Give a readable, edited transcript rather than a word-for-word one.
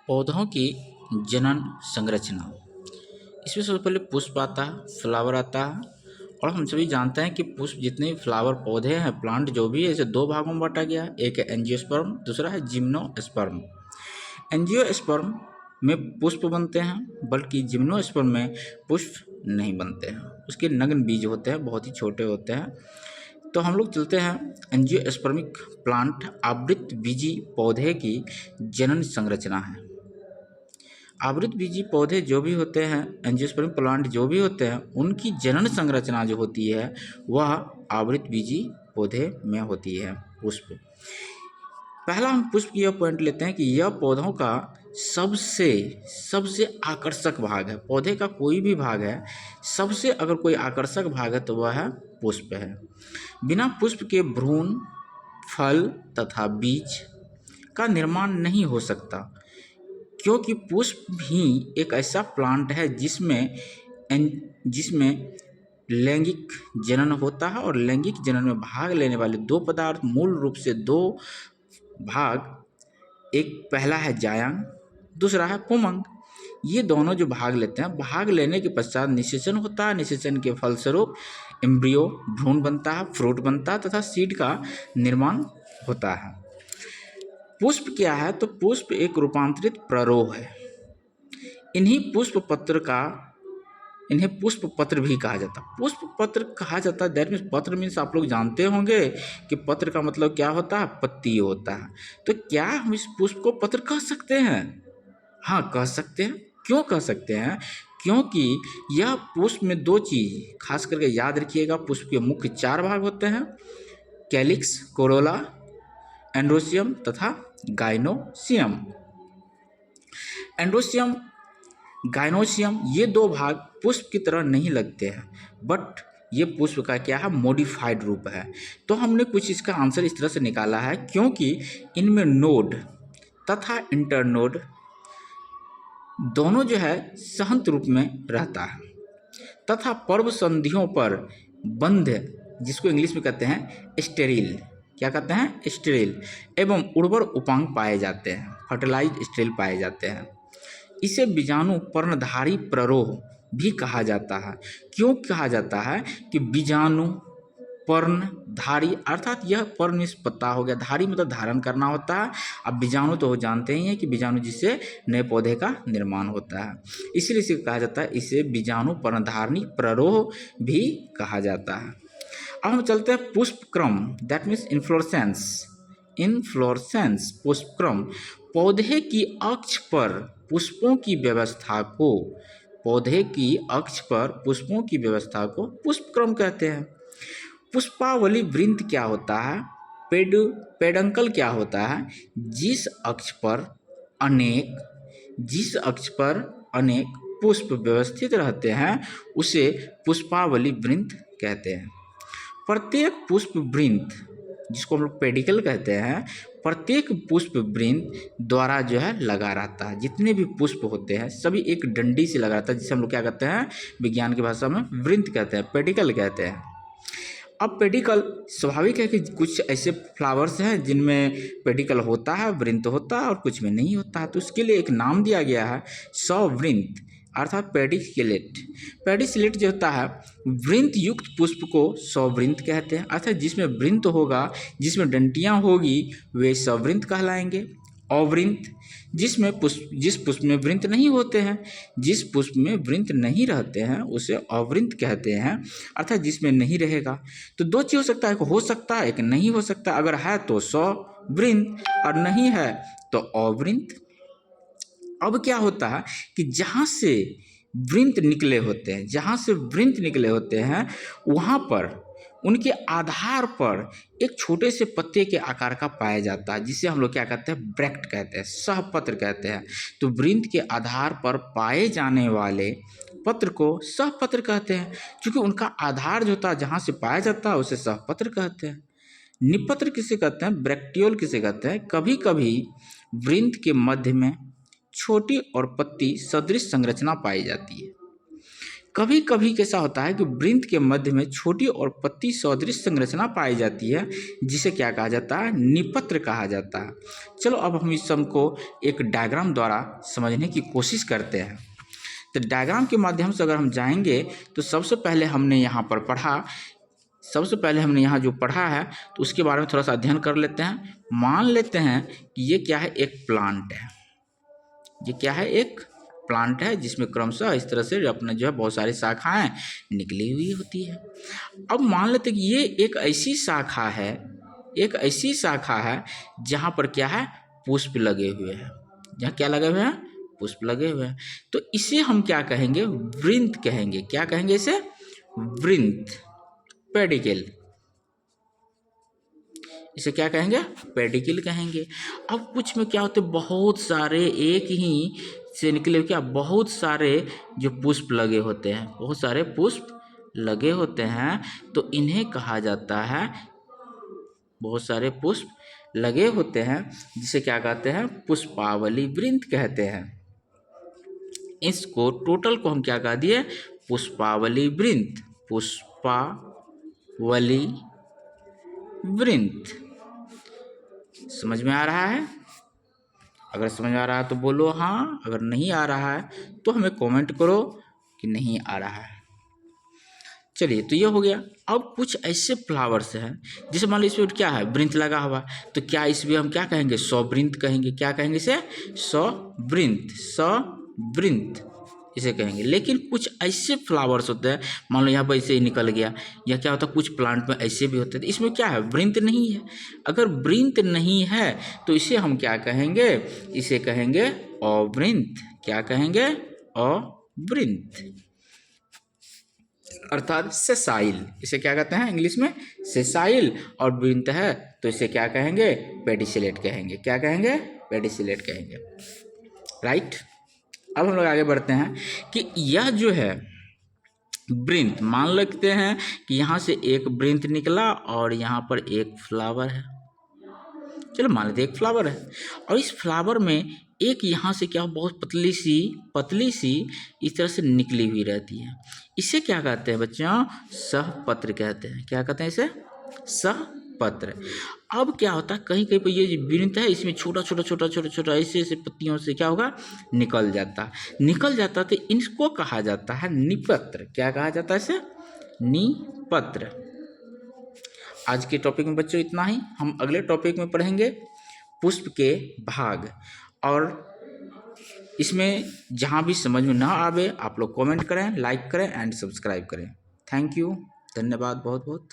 पौधों की जनन संरचना। इसमें सबसे पहले पुष्प आता है, फ्लावर आता है। और हम सभी जानते हैं कि पुष्प जितने फ्लावर पौधे हैं, प्लांट जो भी है, इसे दो भागों में बांटा गया है। एक है एंजियोस्पर्म, दूसरा है जिम्नोस्पर्म। एंजियोस्पर्म में पुष्प बनते हैं, बल्कि जिम्नोस्पर्म में पुष्प नहीं बनते हैं। उसके नग्न बीज होते हैं, बहुत ही छोटे होते हैं। तो हम लोग चलते हैं एंजियोस्पर्मिक प्लांट, आवृत बीजी पौधे की जनन संरचना है। आवृत बीजी पौधे जो भी होते हैं, एंजियोस्पर्मिक प्लांट जो भी होते हैं, उनकी जनन संरचना जो होती है वह आवृत बीजी पौधे में होती है। पुष्प, पहला हम पुष्प की यह पॉइंट लेते हैं कि यह पौधों का सबसे सबसे आकर्षक भाग है। पौधे का कोई भी भाग है, सबसे अगर कोई आकर्षक भाग है तो वह है पुष्प है। बिना पुष्प के भ्रूण, फल तथा बीज का निर्माण नहीं हो सकता, क्योंकि पुष्प ही एक ऐसा प्लांट है जिसमें लैंगिक जनन होता है। और लैंगिक जनन में भाग लेने वाले दो पदार्थ, मूल रूप से दो भाग, एक पहला है जायांग, दूसरा है पुमंग। ये दोनों जो भाग लेते हैं, भाग लेने के पश्चात निषेचन होता है। निषेचन के फलस्वरूप एम्ब्रियो, भ्रूण बनता है, फ्रूट बनता है तथा सीड का निर्माण होता है। पुष्प क्या है? तो पुष्प एक रूपांतरित प्ररोह है। इन्हीं पुष्प पत्र भी कहा जाता है। पुष्प पत्र कहा जाता है, दैट मीन्स पत्र मीन्स आप लोग जानते होंगे कि पत्र का मतलब क्या होता है? पत्ती होता है। तो क्या हम इस पुष्प को पत्र कह सकते हैं? हाँ, कह सकते हैं। क्यों कह सकते हैं? क्योंकि यह पुष्प में दो चीज खास करके याद रखिएगा। पुष्प के मुख्य चार भाग होते हैं: कैलिक्स, कोरोला, एंड्रोसियम तथा गाइनोसियम। एंड्रोसियम, गाइनोसियम, ये दो भाग पुष्प की तरह नहीं लगते हैं, बट ये पुष्प का क्या है? मॉडिफाइड रूप है। तो हमने कुछ इसका आंसर इस तरह से निकाला है, क्योंकि इनमें नोड तथा इंटरनोड दोनों जो है सहंत रूप में रहता है, तथा पर्व संधियों पर बंध, जिसको इंग्लिश में कहते हैं स्टेरिल, क्या कहते हैं? स्टेरिल, एवं उर्वर उपांग पाए जाते हैं, फर्टिलाइज्ड स्टेरिल पाए जाते हैं। इसे बीजाणु पर्णधारी प्ररोह भी कहा जाता है। क्यों कहा जाता है? कि बीजाणु पर्णधारी, अर्थात यह पर्ण मीन्स पत्ता हो गया, धारी मतलब धारण करना होता है। अब बीजाणु तो जानते ही हैं कि बीजाणु जिससे नए पौधे का निर्माण होता है, इसीलिए इसे कहा जाता है, इसे बीजाणु पर्णधारणी प्ररोह भी कहा जाता है। अब हम चलते हैं पुष्पक्रम, दैट मीन्स इन्फ्लोरेसेंस। पुष्पक्रम, पौधे की अक्ष पर पुष्पों की व्यवस्था को, पौधे की अक्ष पर पुष्पों की व्यवस्था को पुष्पक्रम कहते हैं। पुष्पावली वृंत क्या होता है? पेडंकल क्या होता है? जिस अक्ष पर अनेक पुष्प व्यवस्थित रहते हैं उसे पुष्पावली वृंत कहते हैं। प्रत्येक पुष्प वृंत, जिसको हम लोग पेडिकल कहते हैं, प्रत्येक पुष्प वृंत द्वारा जो है लगा रहता है। जितने भी पुष्प होते हैं सभी एक डंडी से लगा रहता है, जिसे हम लोग क्या कहते हैं? विज्ञान की भाषा में वृंत कहते हैं, पेडिकल कहते हैं। अब पेडिकल, स्वाभाविक है कि कुछ ऐसे फ्लावर्स हैं जिनमें पेडिकल होता है, वृंत होता है, और कुछ में नहीं होता है, तो उसके लिए एक नाम दिया गया है सवृंत, अर्थात पेडिसिलेट। पेडिसिलेट जो होता है, वृंत युक्त पुष्प को सवृंत कहते हैं, अर्थात जिसमें वृंत होगा, जिसमें डंटियां होगी, वे सवृंत कहलाएंगे। अवृंत, जिस पुष्प में वृंत नहीं होते हैं, जिस पुष्प में वृंत नहीं रहते हैं उसे अवृंत कहते हैं, अर्थात जिसमें नहीं रहेगा। तो दो चीज हो सकता है, एक हो सकता है, एक नहीं हो सकता। अगर है तो सवृंत और नहीं है तो अवृंत। अब क्या होता है कि जहाँ से वृंत निकले होते हैं वहाँ पर उनके आधार पर एक छोटे से पत्ते के आकार का पाया जाता है, जिसे हम लोग क्या कहते हैं? ब्रैक्ट कहते हैं, सहपत्र कहते हैं। तो वृंत के आधार पर पाए जाने वाले पत्र को सहपत्र कहते हैं, क्योंकि उनका आधार जो होता है, जहाँ से पाया जाता है, उसे सहपत्र कहते हैं। निपत्र किसे कहते हैं? ब्रैक्टियोल किसे कहते हैं? कभी कभी वृंत के मध्य में छोटी और पत्ती सदृश संरचना पाई जाती है। कभी कभी कैसा होता है कि वृंत के मध्य में छोटी और पत्ती सदृश संरचना पाई जाती है, जिसे क्या कहा जाता है, निपत्र कहा जाता है। चलो अब हम इस सम को एक डायग्राम द्वारा समझने की कोशिश करते हैं। तो डायग्राम के माध्यम से अगर हम जाएंगे तो सबसे पहले हमने यहाँ जो पढ़ा है तो उसके बारे में थोड़ा सा अध्ययन कर लेते हैं। मान लेते हैं कि ये क्या है, एक प्लांट है। ये क्या है, एक प्लांट है जिसमें क्रमशः इस तरह से अपने जो है बहुत सारी शाखाएं निकली हुई होती है। अब मान लेते हैं कि ये एक ऐसी शाखा है जहाँ पर क्या है, पुष्प लगे हुए हैं। जहाँ क्या लगे हुए हैं, पुष्प लगे हुए हैं। तो इसे हम क्या कहेंगे, वृंत कहेंगे। क्या कहेंगे इसे, वृंत, पेडिकल। इसे क्या कहेंगे, पेडिकल कहेंगे। अब कुछ में क्या होते हैं, बहुत सारे एक ही से निकले क्या, बहुत सारे जो पुष्प लगे होते हैं, बहुत सारे पुष्प लगे होते हैं, तो इन्हें कहा जाता है, बहुत सारे पुष्प लगे होते हैं जिसे क्या कहते हैं, पुष्पावली वृंत कहते हैं। इसको टोटल को हम क्या कह दिए, पुष्पावली वृंत, पुष्पावली वृंत। समझ में आ रहा है? अगर समझ आ रहा है तो बोलो हाँ, अगर नहीं आ रहा है तो हमें कमेंट करो कि नहीं आ रहा है। चलिए, तो ये हो गया। अब कुछ ऐसे फ्लावर्स हैं जैसे मान लो इसमें क्या है, वृंत लगा हुआ, तो क्या इसमें हम क्या कहेंगे, सौवृंत कहेंगे। क्या कहेंगे इसे, सौवृंत, सौवृंत इसे कहेंगे। लेकिन कुछ ऐसे फ्लावर्स होते हैं, मान लो यहाँ पर ऐसे ही निकल गया, या क्या होता है कुछ प्लांट में ऐसे भी होते हैं, इसमें क्या है, वृंत नहीं है। अगर वृंत नहीं है तो इसे हम क्या कहेंगे, इसे कहेंगे अवृंत। क्या कहेंगे, अवृंत, अर्थात सेसाइल। इसे क्या कहते हैं इंग्लिश में, सेसाइल। और वृंत है तो इसे क्या कहेंगे, पेडिसिलेट कहेंगे। क्या कहेंगे, पेडिसिलेट कहेंगे। राइट। अब हम लोग आगे बढ़ते हैं कि यह जो है वृंत, मान लेते हैं कि यहाँ से एक वृंत निकला और यहाँ पर एक फ्लावर है। चलो मान लेते एक फ्लावर है, और इस फ्लावर में एक यहाँ से क्या बहुत पतली सी इस तरह से निकली हुई रहती है। इसे क्या कहते हैं बच्चों, सहपत्र कहते हैं। क्या कहते हैं इसे, सहपत्र। अब क्या होता है, कहीं कहीं पर ये जो वृंत है इसमें छोटा ऐसे पत्तियों से क्या होगा, निकल जाता तो इनको कहा जाता है निपत्र। क्या कहा जाता है इसे, निपत्र। आज के टॉपिक में बच्चों इतना ही। हम अगले टॉपिक में पढ़ेंगे पुष्प के भाग, और इसमें जहाँ भी समझ में ना आवे आप लोग कमेंट करें, लाइक करें एंड सब्सक्राइब करें। थैंक यू, धन्यवाद बहुत बहुत।